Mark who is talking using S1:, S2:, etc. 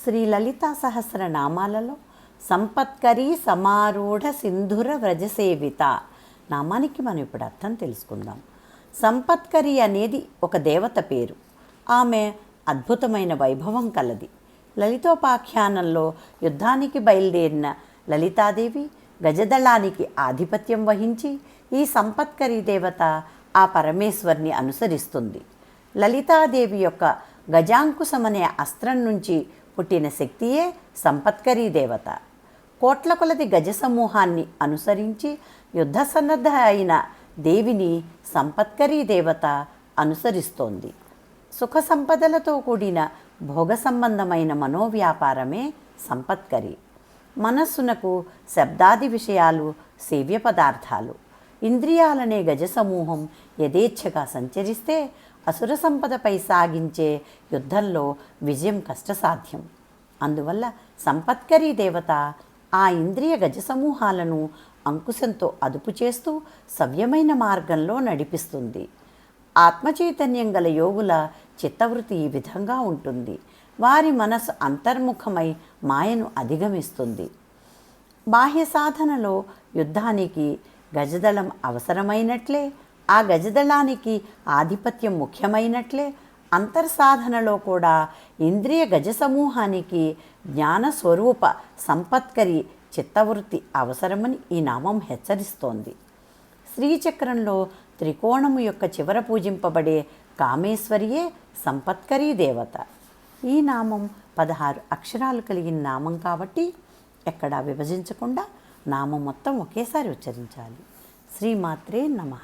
S1: శ్రీ లలితా సహస్రనామాలలో సంపత్కరీ సమారూఢ సింధుర వ్రజసేవిత నామానికి మనం ఇప్పుడు అర్థం తెలుసుకుందాం. సంపత్కరి అనేది ఒక దేవత పేరు. ఆమె అద్భుతమైన వైభవం కలది. లలితోపాఖ్యానంలో యుద్ధానికి బయలుదేరిన లలితాదేవి గజదళానికి ఆధిపత్యం వహించి ఈ సంపత్కరీ దేవత ఆ పరమేశ్వర్ని అనుసరిస్తుంది. లలితాదేవి యొక్క గజాంకుశమనే అస్త్రం నుంచి పుట్టిన శక్తియే సంపత్కరీ దేవత. కోట్ల కొలది గజ సమూహాన్ని అనుసరించి యుద్ధ సన్నద్ధ అయిన దేవిని సంపత్కరీ దేవత అనుసరిస్తోంది. సుఖ సంపదలతో కూడిన భోగ సంబంధమైన మనోవ్యాపారమే సంపత్కరి. మనస్సునకు శబ్దాది విషయాలు సేవ్య పదార్థాలు. ఇంద్రియాలనే గజ సమూహం యథేచ్ఛగా సంచరిస్తే అసుర సంపదపై సాగించే యుద్ధంలో విజయం కష్టసాధ్యం. అందువల్ల సంపత్కరీ దేవత ఆ ఇంద్రియ గజ సమూహాలను అంకుశంతో అదుపు చేస్తూ సవ్యమైన మార్గంలో నడిపిస్తుంది. ఆత్మచైతన్యం గల యోగుల చిత్తవృత్తి ఈ విధంగా ఉంటుంది. వారి మనసు అంతర్ముఖమై మాయను అధిగమిస్తుంది. బాహ్య సాధనలో యుద్ధానికి గజదళం అవసరమైనట్లే, ఆ గజదళానికి ఆధిపత్యం ముఖ్యమైనట్లే, అంతర్సాధనలో కూడా ఇంద్రియ గజ సమూహానికి జ్ఞానస్వరూప సంపత్కరి చిత్తవృత్తి అవసరమని ఈ నామం హెచ్చరిస్తోంది. శ్రీచక్రంలో త్రికోణము యొక్క చివర పూజింపబడే కామేశ్వరియే సంపత్కరీ దేవత. ఈ నామం 16 అక్షరాలు కలిగిన నామం కాబట్టి ఎక్కడా విభజించకుండా నామం మొత్తం ఒకేసారి ఉచ్చరించాలి. శ్రీమాత్రే నమః.